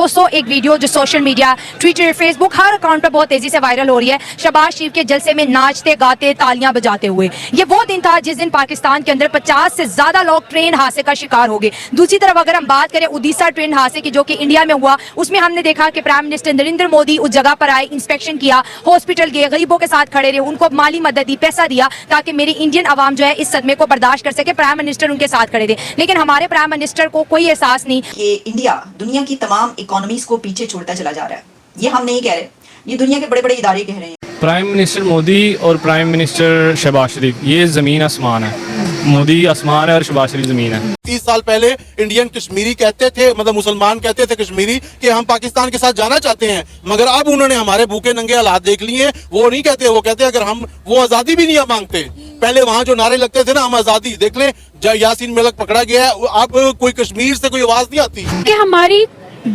दोस्तों एक वीडियो जो सोशल मीडिया, ट्विटर, फेसबुक हर अकाउंट पर बहुत तेजी से वायरल हो रही है, शहबाज शरीफ के जलसे में नाचते गाते तालियां बजाते हुए। ये वो दिन था जिस दिन पाकिस्तान के अंदर 50 से ज्यादा लोग ट्रेन हादसे का शिकार हो गए। दूसरी तरफ अगर हम बात करें उड़ीसा ट्रेन हादसे की जो कि इंडिया में हुआ, उसमें हमने देखा कि प्राइम मिनिस्टर नरेंद्र मोदी उस जगह पर आए, इंस्पेक्शन किया, हॉस्पिटल गए, गरीबों के साथ खड़े रहे, उनको माली मदद दी, पैसा दिया ताकि मेरी इंडियन आवाम जो है इस सदमे को बर्दाश्त कर सके। प्राइम मिनिस्टर उनके साथ खड़े थे, लेकिन हमारे प्राइम मिनिस्टर को कोई एहसास नहीं कि इंडिया दुनिया की तमाम इकोनॉमीज को पीछे छोड़ता चला जा रहा है। ये हम नहीं कह रहे, ये दुनिया के बड़े बड़े इदारे कह रहे हैं। प्राइम मिनिस्टर मोदी और प्राइम मिनिस्टर शहबाज शरीफ, ये ज़मीन आसमान है। मोदी आसमान है और शहबाज शरीफ ज़मीन है। 30 साल पहले इंडियन कश्मीरी कहते थे, मतलब मुसलमान कहते थे कश्मीरी, कि हम पाकिस्तान के साथ जाना चाहते हैं, मगर अब उन्होंने हमारे भूखे नंगे हालात देख लिए। वो नहीं कहते, वो कहते अगर हम वो आज़ादी भी नहीं मांगते। पहले वहाँ जो नारे लगते थे ना, हम आज़ादी, देख लें यासीन मलिक पकड़ा गया है, अब कोई कश्मीर से कोई आवाज नहीं आती कि हमारी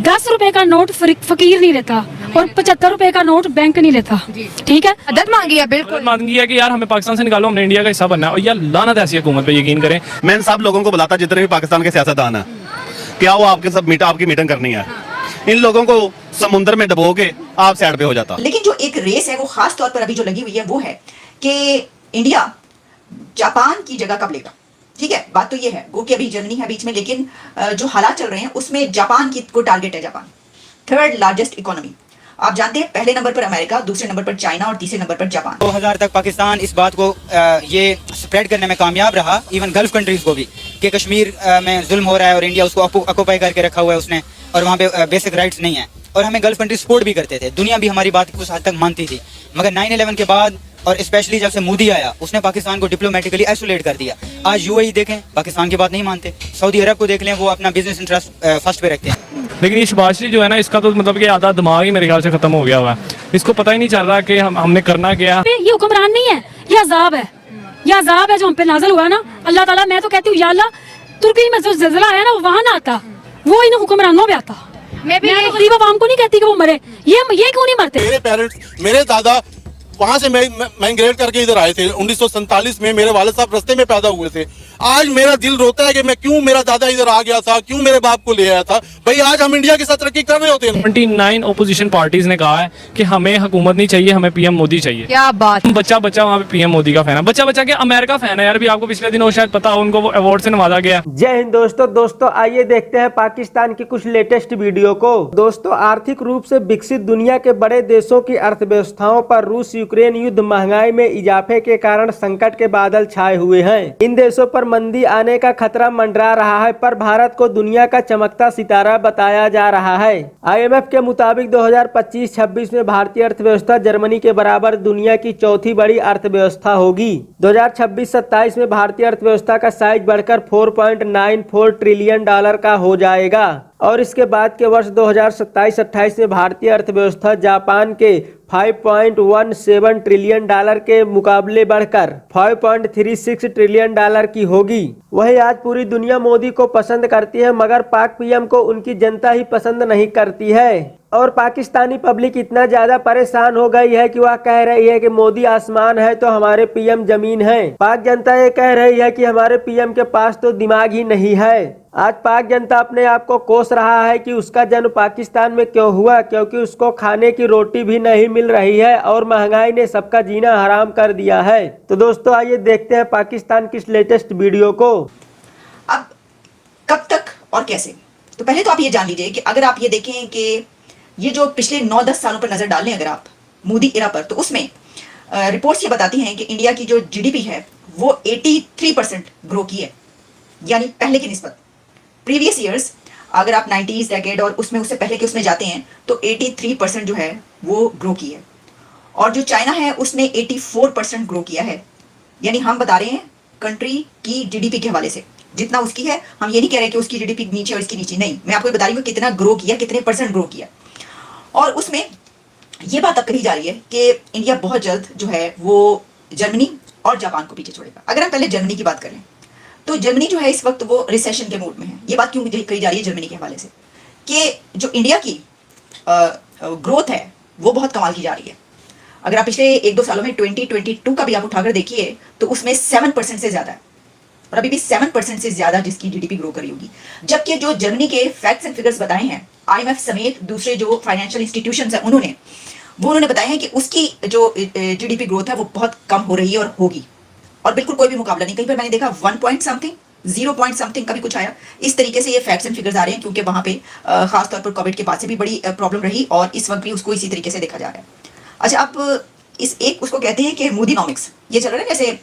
10 रुपए का नोट फकीर नहीं लेता और 75 रुपए का नोट बैंक नहीं लेता। ठीक है, मदद मांगी है, बिल्कुल मांगी है कि यार हमें पाकिस्तान से निकालो, हमने इंडिया का हिस्सा बनना है। और यार लानत ऐसी हुकूमत पे, यकीन करें। मैं इन सब लोगों को बुलाता जितने भी पाकिस्तान के सियासतदान हैं, क्या वो आपके सब आपकी मीटिंग करनी है, इन लोगों को समुद्र में डबो के आप साइड पे हो जाता। लेकिन जो एक रेस है वो खास तौर पर अभी जो लगी हुई है वो है कि इंडिया जापान की जगह कब लेगा। ठीक है, बात तो ये है, गो कि अभी जर्मनी है बीच में, लेकिन जो हालात चल रहे हैं उसमें जापान की को टारगेट है। जापान 3rd लार्जेस्ट इकोनॉमी, आप जानते हैं, पहले नंबर पर अमेरिका, दूसरे नंबर पर चाइना और तीसरे नंबर पर जापान। 2000 तक पाकिस्तान इस बात को ये स्प्रेड करने में कामयाब रहा, इवन गल्फ कंट्रीज को भी, कि कश्मीर में जुल्म हो रहा है और इंडिया उसको ऑक्यूपाई करके रखा हुआ है उसने, और वहाँ पे बेसिक राइट्स नहीं है। और हमें गल्फ कंट्री सपोर्ट भी करते थे, दुनिया भी हमारी बात कुछ हद तक मानती थी। मगर 9/11 के बाद और स्पेशली जब से मोदी आया, उसने पाकिस्तान को डिप्लोमेटिकली आइसोलेट कर दिया। आज यूएई देखें, पाकिस्तान की बात नहीं मानते। सऊदी अरब को देख लें, वो अपना बिजनेस इंटरेस्ट फर्स्ट पे रखते हैं। लेकिन ये शहबाज शरीफ जो है ना, इसका तो मतलब कि आधा दिमाग ही मेरे ख्याल से खत्म हो गया हुआ है। इसको पता ही नहीं चल रहा कि हमने करना क्या। ये हुक्मरान नहीं है, ये अजाब है, ये अजाब है जो हम पे नाज़िल हुआ ना। अल्लाह ताला, मैं तो कहती हूँ या अल्लाह, तुर्की में जो ज़िल्ज़ला आया ना, वो वहाँ ना आता, वो इन हुक्मरानों पे आता। मैं तो गरीब आवाम को नहीं कहती कि वो मरे, ये क्यों नहीं मरते। मेरे पेरेंट्स, मेरे दादा वहाँ से माइग्रेट करके इधर आए थे 1947 में। मेरे वालिद साहब रास्ते में पैदा हुए थे। आज मेरा दिल रोता है कि मैं क्यों मेरा दादा इधर आ गया था, क्यों मेरे बाप को ले आया था। भाई आज हम इंडिया के साथ तरक्की कर रहे होते हैं। 29 ओपोजिशन पार्टीज ने कहा है कि हमें हुकूमत नहीं चाहिए, हमें पीएम मोदी चाहिए। क्या बात। बच्चा वहाँ पे पीएम मोदी का फैन है, बच्चा के अमेरिका फैन है यार। भी आपको पिछले दिनों शायद पता हो, उनको वो अवार्ड से नवाजा गया। जय हिंद दोस्तों आइए देखते हैं पाकिस्तान की कुछ लेटेस्ट वीडियो को। दोस्तों, आर्थिक रूप से विकसित दुनिया के बड़े देशों की अर्थव्यवस्थाओं पर रूस यूक्रेन युद्ध, महंगाई में इजाफे के कारण संकट के बादल छाए हुए हैं। इन देशों पर मंदी आने का खतरा मंडरा रहा है, पर भारत को दुनिया का चमकता सितारा बताया जा रहा है। IMF के मुताबिक 2025-26 में भारतीय अर्थव्यवस्था जर्मनी के बराबर दुनिया की चौथी बड़ी अर्थव्यवस्था होगी। 2026-27 में भारतीय अर्थव्यवस्था का साइज बढ़कर $4.94 ट्रिलियन का हो जाएगा और इसके बाद के वर्ष 2027-28 में भारतीय अर्थव्यवस्था जापान के $5.17 ट्रिलियन के मुकाबले बढ़कर $5.36 ट्रिलियन की होगी। वही आज पूरी दुनिया मोदी को पसंद करती है, मगर पाक पीएम को उनकी जनता ही पसंद नहीं करती है। और पाकिस्तानी पब्लिक इतना ज्यादा परेशान हो गई है कि वह कह रही है कि मोदी आसमान है तो हमारे पीएम जमीन है। पाक जनता ये कह रही है कि हमारे पीएम के पास तो दिमाग ही नहीं है। आज पाक जनता अपने आप को कोस रहा है कि उसका जन्म पाकिस्तान में क्यों हुआ, क्योंकि उसको खाने की रोटी भी नहीं मिल रही है और महंगाई ने सबका जीना हराम कर दिया है। तो दोस्तों आइए देखते हैं पाकिस्तान की लेटेस्ट वीडियो को। अब कब तक और कैसे, तो पहले तो आप ये जान लीजिए कि अगर आप ये देखें कि ये जो पिछले 9-10 सालों पर नजर डाल लें अगर आप मोदी इरा पर, तो उसमें रिपोर्ट्स ये बताती हैं कि इंडिया की जो GDP है वो 83% ग्रो की है, यानी पहले की निस्बत। प्रीवियस ईयर्स अगर आप 90s डेकेड और उससे पहले के उसमें जाते हैं तो 83% जो है वो ग्रो की है। और जो चाइना है उसने 84% ग्रो किया है। यानी हम बता रहे हैं कंट्री की GDP के हवाले से जितना उसकी है, हम ये नहीं कह रहे कि उसकी GDP नीचे और इसकी नीचे, नहीं, मैं आपको बता रही हूँ कितना ग्रो किया, कितने % ग्रो किया। और उसमें ये बात अब कही जा रही है कि इंडिया बहुत जल्द जो है वो जर्मनी और जापान को पीछे छोड़ेगा। अगर हम पहले जर्मनी की बात करें तो जर्मनी जो है इस वक्त वो रिसेशन के मूड में है। ये बात क्यों कही जा रही है जर्मनी के हवाले से कि जो इंडिया की ग्रोथ है वो बहुत कमाल की जा रही है। अगर आप पिछले 1-2 सालों में 2022 का भी आप उठाकर देखिए तो उसमें 7% से ज्यादा है, और अभी भी 7% से ज्यादा जिसकी GDP ग्रो करी होगी। जबकि जो जर्मनी के फैक्ट्स एंड फिगर्स बताए हैं IMF समेत दूसरे जो फाइनेंशियल इंस्टीट्यूशंस हैं उन्होंने बताया है कि उसकी जो GDP ग्रोथ है वो बहुत कम हो रही है और होगी, और बिल्कुल कोई भी मुकाबला नहीं। कहीं पर मैंने देखा 1 पॉइंट समथिंग, 0 पॉइंट समथिंग का भी कुछ आया। इस तरीके से ये फैक्ट्स एंड फिगर्स आ रहे हैं, क्योंकि वहां पे खास तौर पर कोविड के बाद से भी बड़ी प्रॉब्लम रही और इस वक्त भी उसको इसी तरीके से देखा जा रहा है। अच्छा, अब इस एक उसको कहते हैं कि मूडीनॉमिक्स, ये चल रहा है जैसे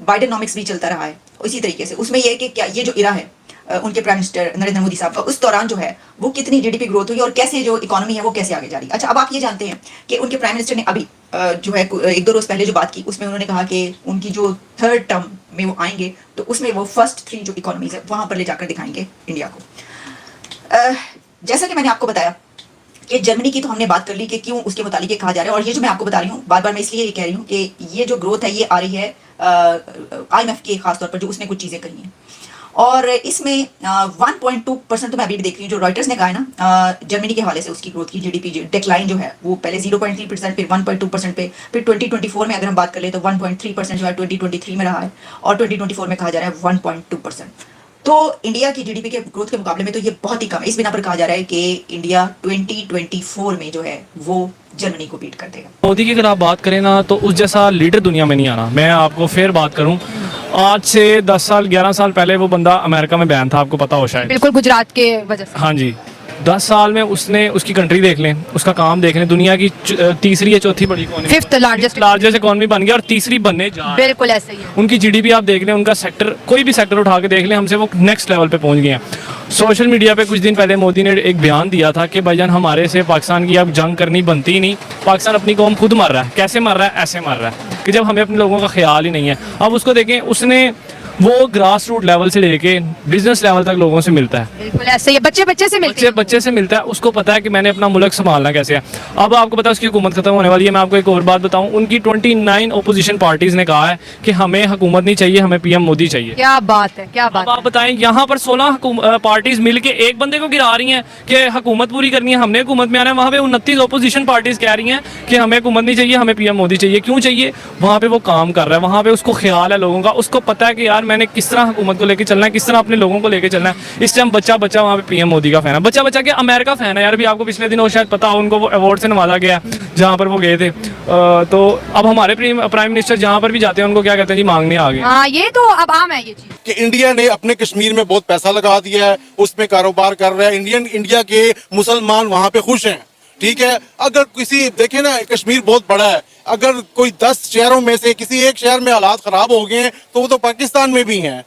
बाइडेनॉमिक्स भी चलता रहा है उसी तरीके से। उसमें ये है कि क्या ये जो इरा है उनके प्राइम मिनिस्टर नरेंद्र मोदी साहब का, उस दौरान जो है वो कितनी GDP ग्रोथ हुई और कैसे जो इकोनॉमी है वो कैसे आगे जा रही है। अच्छा, अब आप ये जानते हैं कि उनके प्राइम मिनिस्टर ने अभी जो है 1-2 रोज पहले जो बात की, उसमें उन्होंने कहा कि उनकी जो 3rd टर्म में वो आएंगे तो उसमें वो फर्स्ट 3 जो इकोनॉमीज है वहां पर ले जाकर दिखाएंगे इंडिया को। जैसा कि मैंने आपको बताया कि जर्मनी की तो हमने बात कर ली कि क्यों उसके मुतालिक ये कहा जा रहा है, और ये जो मैं आपको बता रही हूँ बार बार मैं इसलिए ये कह रही हूँ कि ये जो ग्रोथ है ये आ रही है IMF के खास तौर पर, जो उसने कुछ चीज़ें कही हैं, और इसमें 1.2% तो मैं अभी भी देख रही हूँ जो रॉयटर्स ने कहा है ना जर्मनी के हवाले से उसकी ग्रोथ की GDP डिक्लाइन जो है वो पहले 0.3%, फिर 1.2% पे, फिर 2024 में अगर हम बात कर ले तो 1.3% जो है 2023 में रहा है, और 2024 में कहा जा रहा है 1.2%। तो इंडिया की GDP के ग्रोथ के मुकाबले में तो ये बहुत ही कम है। इस बिना पर कहा जा रहा है कि इंडिया 2024 में जो है वो जर्मनी को बीट कर देगा। मोदी की अगर आप बात करें ना तो उस जैसा लीडर दुनिया में नहीं आना। मैं आपको फिर बात करूं, आज से 10 साल 11 साल पहले वो बंदा अमेरिका में बैन था, आपको पता हो शायद। बिल्कुल, गुजरात के वजह से। हाँ जी, 10 साल में उसने उसकी कंट्री देख लें, उसका काम देख लें, दुनिया की तीसरी या चौथी बड़ी इकोनॉमी, 5th लार्जेस्ट इकोनॉमी बन गया और तीसरी बनने जा रही है। बिल्कुल ऐसा ही है। उनकी GDP आप देख लें, उनका सेक्टर, कोई भी सेक्टर उठा के देख लें, हमसे वो नेक्स्ट लेवल पे पहुंच गए हैं। सोशल मीडिया पे कुछ दिन पहले मोदी ने एक बयान दिया था कि भाईजान हमारे से पाकिस्तान की अब जंग करनी बनती ही नहीं, पाकिस्तान अपनी कौम खुद मर रहा है। कैसे मर रहा है? ऐसे मर रहा है कि जब हमें अपने लोगों का ख्याल ही नहीं है। अब उसको देखें, उसने वो ग्रास रूट लेवल से लेके बिजनेस लेवल तक लोगों से मिलता है। बिल्कुल ऐसे ही, बच्चे से मिलते हैं। बच्चे से मिलता है, उसको पता है कि मैंने अपना मुल्क संभालना कैसे है। अब आपको पता है उसकी हुकूमत खत्म होने वाली है। मैं आपको एक और बात बताऊं, उनकी 29 ओपोजिशन पार्टीज ने कहा है कि हमें हुकूमत नहीं चाहिए, हमें PM मोदी चाहिए। क्या बात है, क्या बात अब आप बताएं, यहाँ पर 16 पार्टीज मिलके एक बंदे को गिरा रही हैं कि हुकूमत पूरी करनी है, हमने हुकूमत में आना है। वहाँ पे 29 ओपोजिशन पार्टीज कह रही हैं कि हमें हुकूमत नहीं चाहिए, हमें PM मोदी चाहिए। क्यों चाहिए? वहाँ पे वो काम कर रहा है, वहाँ पे उसको ख्याल है लोगों का, उसको पता है कि यार मैंने किस तरह हुकूमत को लेकर चलना है, किस तरह अपने लोगों को लेकर चलना है। इस टाइम बच्चा वहाँ पे PM मोदी का फैन है, बच्चा के अमेरिका फैन है यार। भी आपको पिछले दिनों शायद पता हो, उनको वो अवार्ड से नवाजा गया जहाँ पर वो गए थे। तो अब हमारे प्राइम मिनिस्टर जहाँ पर भी जाते हैं उनको क्या कहते हैं जी, मांगने आ गए। हाँ, ये तो अब आम है ये चीज कि इंडिया ने अपने कश्मीर में बहुत पैसा लगा दिया है, उसमें कारोबार कर रहा है। इंडिया के मुसलमान वहां पे खुश हैं, ठीक है। अगर किसी देखे ना, कश्मीर बहुत बड़ा है, अगर कोई 10 शहरों में से किसी एक शहर में हालात खराब हो गए हैं तो वो तो पाकिस्तान में भी हैं।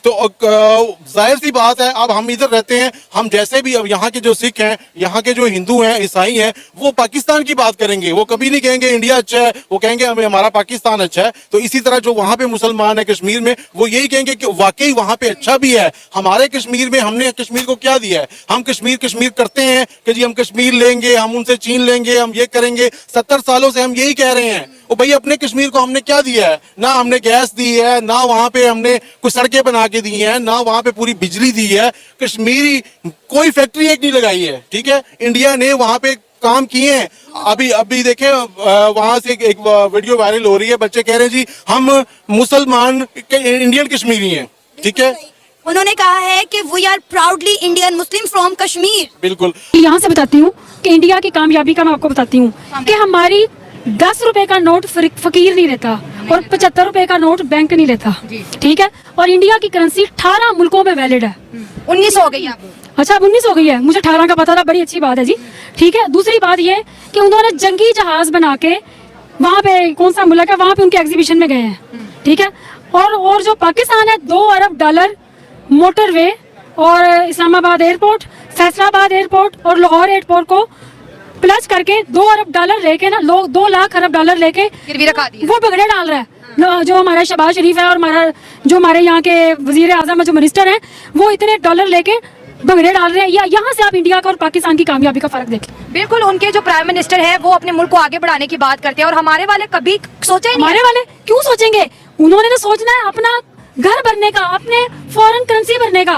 तो जाहिर सी बात है, अब हम इधर रहते हैं, हम जैसे भी, अब यहाँ के जो सिख हैं, यहाँ के जो हिंदू हैं, ईसाई हैं, वो पाकिस्तान की बात करेंगे, वो कभी नहीं कहेंगे इंडिया अच्छा है, वो कहेंगे हमें हमारा पाकिस्तान अच्छा है। तो इसी तरह जो वहाँ पे मुसलमान है कश्मीर में, वो यही कहेंगे कि वाकई वहाँ पे अच्छा भी है। हमारे कश्मीर में हमने कश्मीर को क्या दिया है? हम कश्मीर करते हैं कि जी हम कश्मीर लेंगे, हम उनसे छीन लेंगे, हम ये करेंगे। 70 सालों से हम यही कह रहे हैं। ओ भाई, अपने कश्मीर को हमने क्या दिया है? ना हमने गैस दी है, ना वहां पे हमने कुछ सड़कें बना के दी हैं, ना वहां पे पूरी बिजली दी है। कश्मीरी कोई फैक्ट्री एक नहीं लगाई है, ठीक है। इंडिया ने वहां पे काम किए हैं। अभी देखें, वहां से एक वीडियो वायरल हो रही है, बच्चे कह रहे हैं जी हम मुसलमान इंडियन कश्मीरी हैं, ठीक है। उन्होंने कहा है कि we are proudly Indian Muslim from Kashmir. बिल्कुल। यहाँ से बताती हूँ कि इंडिया की कामयाबी का मैं आपको बताती हूँ कि हमारी 10 रुपए का नोट फकीर नहीं लेता और 75 रुपए का नोट बैंक नहीं लेता, ठीक है। और इंडिया की करेंसी 18 मुल्कों में वैलिड है। 19 हो गई अब। अच्छा, अब 19 हो गई है, मुझे 18 का पता था, बड़ी अच्छी बात है जी, ठीक है। दूसरी बात ये कि उन्होंने जंगी जहाज बना के वहाँ पे, कौन सा मुल्क है, वहाँ पे उनके एग्जीबिशन में गए हैं, ठीक है। और जो पाकिस्तान है, $2 अरब मोटरवे और इस्लामाबाद एयरपोर्ट, फैसलाबाद एयरपोर्ट और लाहौर एयरपोर्ट को प्लस करके $2 अरब लेके ना, लोग $2 लाख अरब लेके गिरवी रखा दिया। वो बगड़े डाल रहा है। जो हमारा शहबाज शरीफ है और जो हमारे यहाँ के वजीर आजम जो मिनिस्टर हैं, वो इतने डॉलर लेके भंगड़े डाल रहे हैं। यहाँ से आप इंडिया का और पाकिस्तान की कामयाबी का फर्क देखें। बिल्कुल, उनके जो प्राइम मिनिस्टर है वो अपने मुल्क को आगे बढ़ाने की बात करते हैं, और हमारे वाले कभी सोचा ही नहीं। हमारे वाले क्यों सोचेंगे? उन्होंने तो सोचना है अपना घर भरने का, अपने फॉरेन करेंसी भरने का।